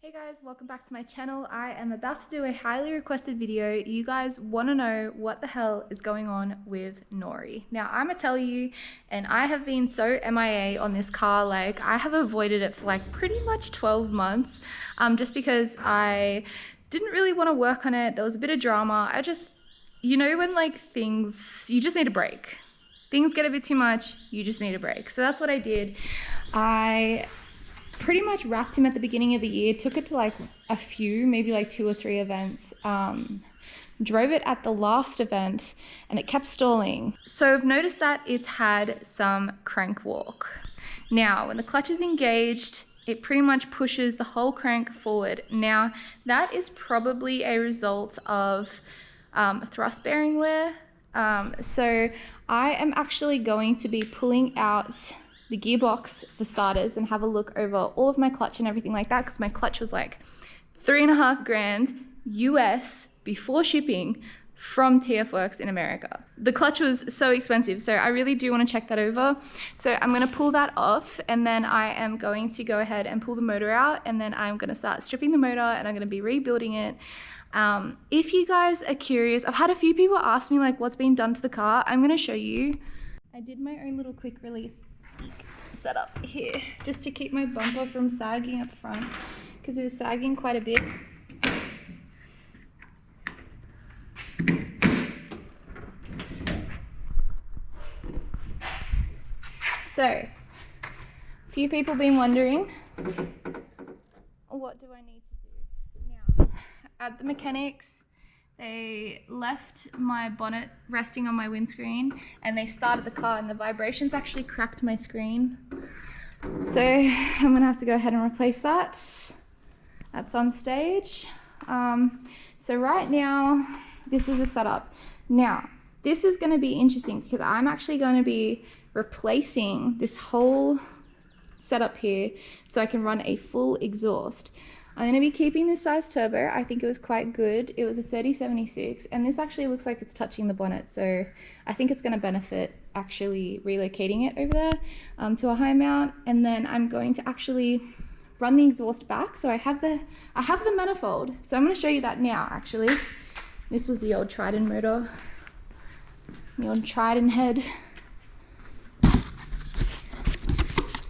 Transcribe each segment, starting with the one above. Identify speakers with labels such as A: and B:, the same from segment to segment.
A: Hey guys, welcome back to my channel. I am about to do a highly requested video. You guys want to know what the hell is going on with Nori. Now I'm gonna tell you, and I have been so MIA on this car, like I have avoided it for like pretty much 12 months, just because I didn't really want to work on it. There was a bit of drama. You know when like you just need a break. Things get a bit too much, you just need a break. So that's what I did. I pretty much wrapped him at the beginning of the year, took it to like a few, maybe like 2 or 3 events, drove it at the last event and it kept stalling. So I've noticed that it's had some crank walk. Now, when the clutch is engaged, it pretty much pushes the whole crank forward. Now, that is probably a result of thrust bearing wear. So I am actually going to be pulling out the gearbox for starters and have a look over all of my clutch and everything like that, because my clutch was like $3.5 grand US before shipping from TF Works in America. The clutch was so expensive, so I really do want to check that over. So I'm going to pull that off, and then I am going to go ahead and pull the motor out, and then I'm going to start stripping the motor and I'm going to be rebuilding it. If you guys are curious, I've had a few people ask me like what's been done to the car. I'm going to show you. I did my own little quick release setup here just to keep my bumper from sagging at the front, because it was sagging quite a bit. So a few people been wondering, what do I need to do now? At the mechanics, they left my bonnet resting on my windscreen and they started the car, and the vibrations actually cracked my screen. So I'm gonna have to go ahead and replace that at some stage. So right now, this is the setup. Now, this is gonna be interesting because I'm actually gonna be replacing this whole setup here so I can run a full exhaust. I'm going to be keeping this size turbo. I think it was quite good. It was a 3076, and this actually looks like it's touching the bonnet, so I think it's going to benefit actually relocating it over there to a high mount. And then I'm going to actually run the exhaust back. So I have the manifold, so I'm going to show you that now. Actually, this was the old Trident motor, the old Trident head.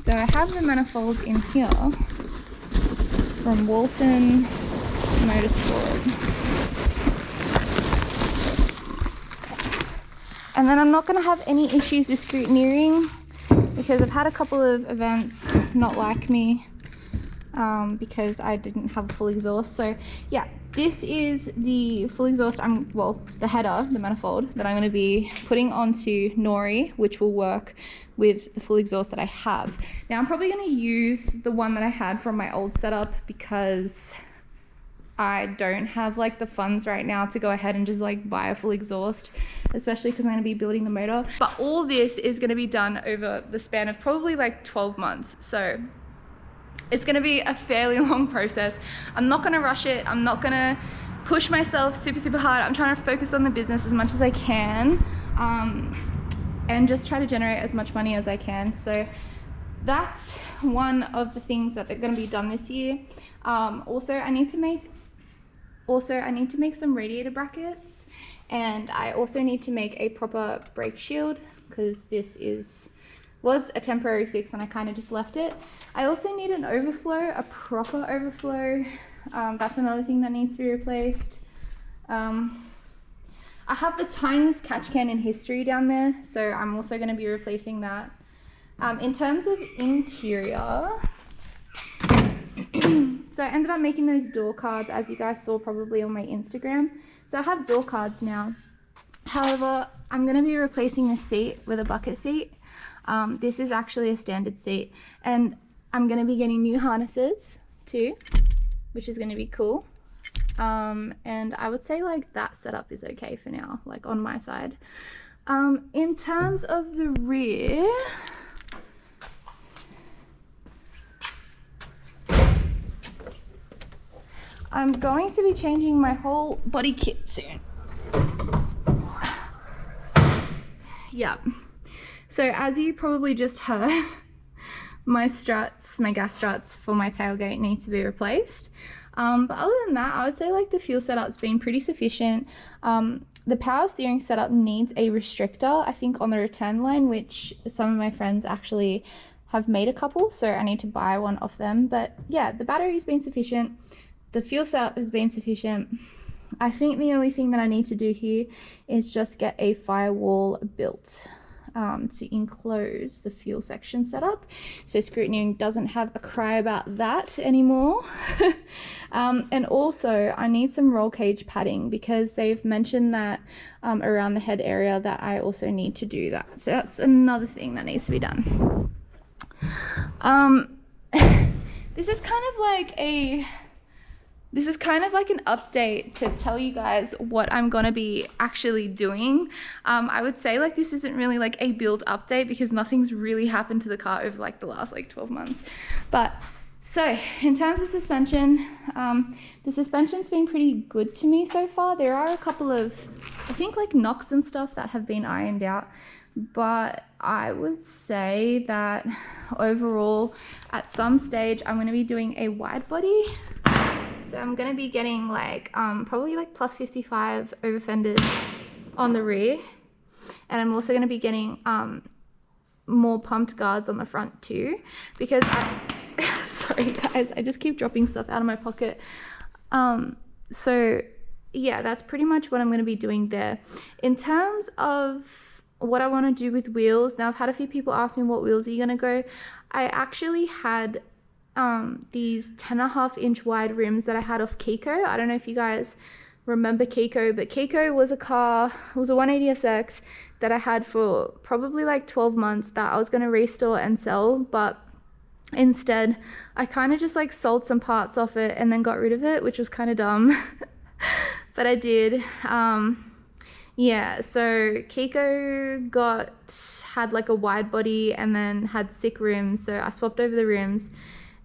A: So I have the manifold in here from Walton Motorsport. And then I'm not going to have any issues with scrutineering, because I've had a couple of events not like me because I didn't have a full exhaust. So yeah, this is the full exhaust, the header, the manifold that I'm going to be putting onto Nori, which will work with the full exhaust that I have. Now I'm probably going to use the one that I had from my old setup because I don't have like the funds right now to go ahead and just like buy a full exhaust, especially because I'm going to be building the motor. But all this is going to be done over the span of probably like 12 months. So it's going to be a fairly long process. I'm not going to rush it. I'm not going to push myself super hard. I'm trying to focus on the business as much as I can, and just try to generate as much money as I can. So that's one of the things that are going to be done this year. Also, I need to make some radiator brackets, and I also need to make a proper brake shield, because this was a temporary fix and I kind of just left it. I also need an overflow, a proper overflow. That's another thing that needs to be replaced. I have the tiniest catch can in history down there, so I'm also going to be replacing that. In terms of interior, so I ended up making those door cards, as you guys saw probably on my Instagram. So I have door cards now. However, I'm going to be replacing the seat with a bucket seat. This is actually a standard seat, and I'm going to be getting new harnesses too, which is going to be cool. And I would say like that setup is okay for now, like on my side. In terms of the rear, I'm going to be changing my whole body kit soon. Yeah. So as you probably just heard, my struts, my gas struts for my tailgate need to be replaced. But other than that, I would say like the fuel setup's been pretty sufficient. The power steering setup needs a restrictor, I think, on the return line, which some of my friends actually have made a couple, so I need to buy one of them. But yeah, the battery's been sufficient. The fuel setup has been sufficient. I think the only thing that I need to do here is just get a firewall built to enclose the fuel section setup, so Scrutineering doesn't have a cry about that anymore. And also I need some roll cage padding, because they've mentioned that around the head area that I also need to do that, so that's another thing that needs to be done. This is kind of like an update to tell you guys what I'm gonna be actually doing. I would say like this isn't really like a build update, because nothing's really happened to the car over like the last like 12 months. But so in terms of suspension, the suspension's been pretty good to me so far. There are a couple of, I think, like knocks and stuff that have been ironed out, but I would say that overall at some stage I'm going to be doing a wide body. So I'm going to be getting like probably like plus 55 over fenders on the rear, and I'm also going to be getting more pumped guards on the front too, because sorry guys, I just keep dropping stuff out of my pocket. So yeah, that's pretty much what I'm going to be doing there. In terms of what I want to do with wheels, now I've had a few people ask me what wheels are you going to go. I actually had these 10.5-inch wide rims that I had off Kiko. I don't know if you guys remember Kiko, but Kiko was a car, it was a 180SX that I had for probably like 12 months that I was going to restore and sell, but instead I kind of just like sold some parts off it and then got rid of it, which was kind of dumb. But I did. Yeah, so Kiko had like a wide body and then had sick rims, so I swapped over the rims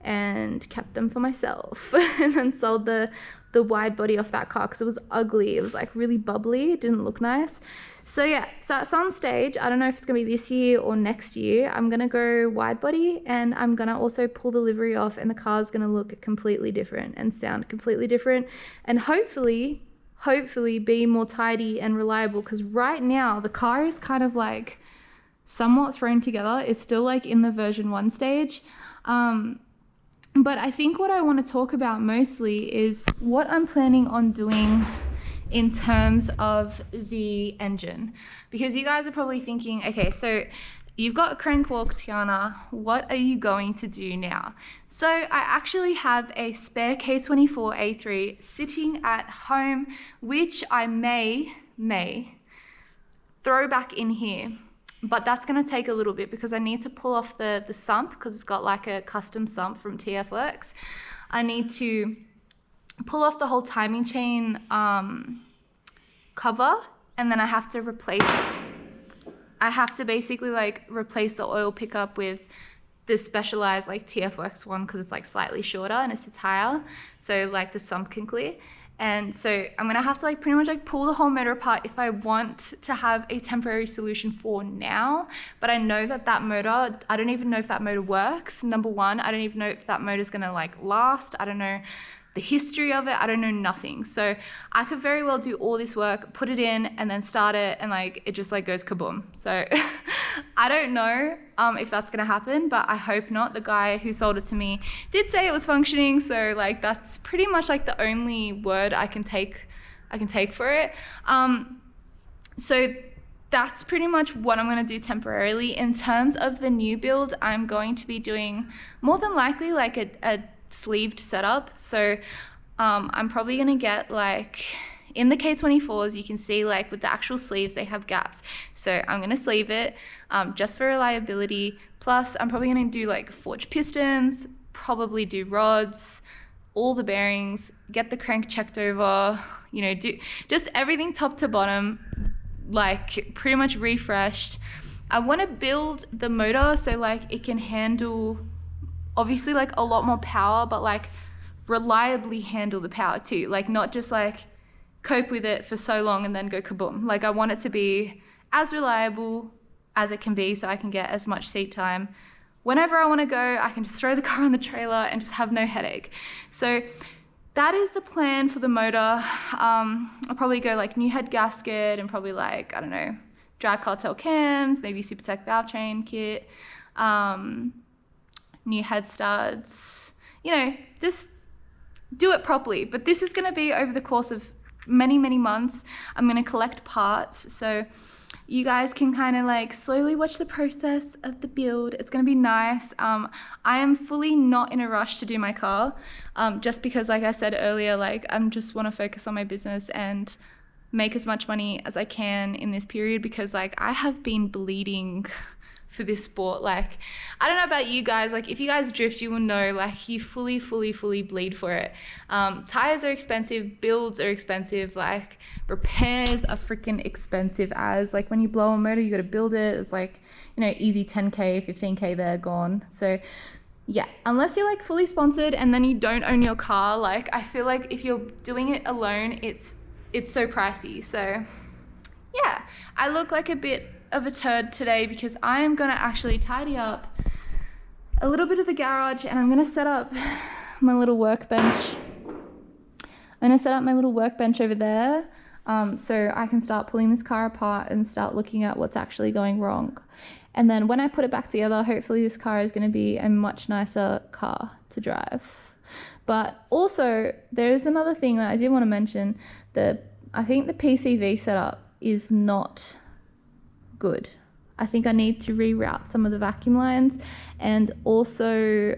A: and kept them for myself and then sold the wide body off that car because it was ugly. It was like really bubbly, it didn't look nice. So yeah, so at some stage, I don't know if it's gonna be this year or next year, I'm gonna go wide body, and I'm gonna also pull the livery off, and the car's gonna look completely different and sound completely different, and hopefully be more tidy and reliable, because right now the car is kind of like somewhat thrown together. It's still like in the version 1 stage. But I think what I want to talk about mostly is what I'm planning on doing in terms of the engine, because you guys are probably thinking, okay, so you've got a crank walk, Tiana, what are you going to do now? So I actually have a spare K24 A3 sitting at home, which I may throw back in here. But that's going to take a little bit because I need to pull off the sump, because it's got like a custom sump from TF Works. I need to pull off the whole timing chain cover, and then I have to basically like replace the oil pickup with this specialized like TF Works one, because it's like slightly shorter and it sits higher, so like the sump can clear. And so I'm gonna have to like pretty much like pull the whole motor apart if I want to have a temporary solution for now. But I know that motor, I don't even know if that motor works. Number one, I don't even know if that motor is gonna like last. I don't know the history of it. I don't know nothing. So I could very well do all this work, put it in, and then start it, and like it just like goes kaboom. So I don't know if that's gonna happen, but I hope not. The guy who sold it to me did say it was functioning, so like that's pretty much like the only word I can take for it. So that's pretty much what I'm going to do temporarily. In terms of the new build, I'm going to be doing more than likely like a sleeved setup. So I'm probably going to get like, in the K24s, you can see like with the actual sleeves, they have gaps. So I'm going to sleeve it just for reliability. Plus I'm probably going to do like forged pistons, probably do rods, all the bearings, get the crank checked over, you know, do just everything top to bottom, like pretty much refreshed. I want to build the motor so like it can handle obviously like a lot more power, but like reliably handle the power too, like not just like cope with it for so long and then go kaboom. Like I want it to be as reliable as it can be, so I can get as much seat time whenever I want to go, I can just throw the car on the trailer and just have no headache. So that is the plan for the motor. I'll probably go like new head gasket and probably like, I don't know, drag cartel cams, maybe Supertech valve train kit, new head studs, you know, just do it properly. But this is going to be over the course of many, many months. I'm going to collect parts, so you guys can kind of like slowly watch the process of the build. It's going to be nice. I am fully not in a rush to do my car, just because, like I said earlier, like I just want to focus on my business and make as much money as I can in this period, because like I have been bleeding for this sport. Like, I don't know about you guys, like if you guys drift, you will know, like you fully bleed for it. Tires are expensive, builds are expensive, like repairs are freaking expensive. As like when you blow a motor, you got to build it. It's like, you know, easy 10k 15k there gone. So yeah, unless you're like fully sponsored and then you don't own your car, like I feel like if you're doing it alone, it's so pricey. So yeah, I look like a bit of a turd today because I am gonna actually tidy up a little bit of the garage, and I'm gonna set up my little workbench. I'm gonna set up my little workbench over there, so I can start pulling this car apart and start looking at what's actually going wrong. And then when I put it back together, hopefully this car is gonna be a much nicer car to drive. But also, there is another thing that I did want to mention. I think the PCV setup is not good. I think I need to reroute some of the vacuum lines, and also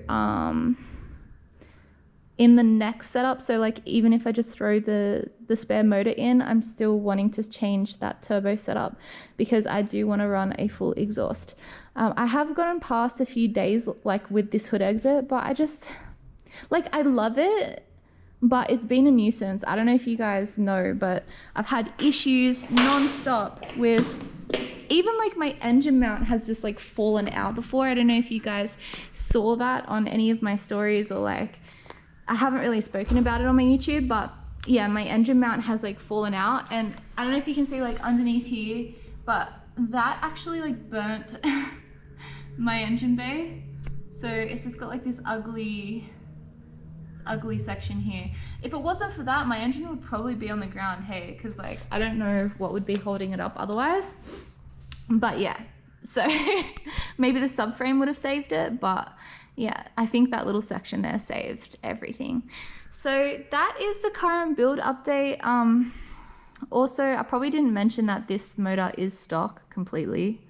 A: in the next setup, so like even if I just throw the spare motor in, I'm still wanting to change that turbo setup because I do want to run a full exhaust. I have gotten past a few days like with this hood exit, but I just like, I love it, but it's been a nuisance. I don't know if you guys know, but I've had issues non-stop with, even like my engine mount has just like fallen out before. I don't know if you guys saw that on any of my stories, or like, I haven't really spoken about it on my YouTube, but yeah, my engine mount has like fallen out, and I don't know if you can see like underneath here, but that actually like burnt my engine bay. So it's just got like this ugly section here. If it wasn't for that, my engine would probably be on the ground, hey, because like I don't know what would be holding it up otherwise. But yeah, so maybe the subframe would have saved it, but yeah, I think that little section there saved everything. So that is the current build update. Also, I probably didn't mention that this motor is stock completely,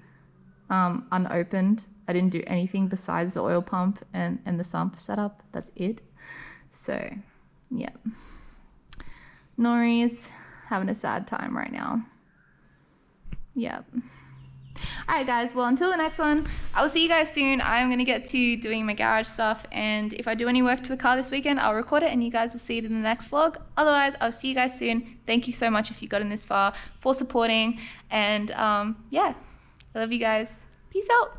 A: unopened. I didn't do anything besides the oil pump and the sump setup. That's it. So yeah, Nori's having a sad time right now. Yep. Alright guys, well until the next one, I will see you guys soon. I'm going to get to doing my garage stuff, and if I do any work to the car this weekend, I'll record it and you guys will see it in the next vlog. Otherwise, I'll see you guys soon. Thank you so much if you've gotten this far, for supporting, and yeah, I love you guys. Peace out.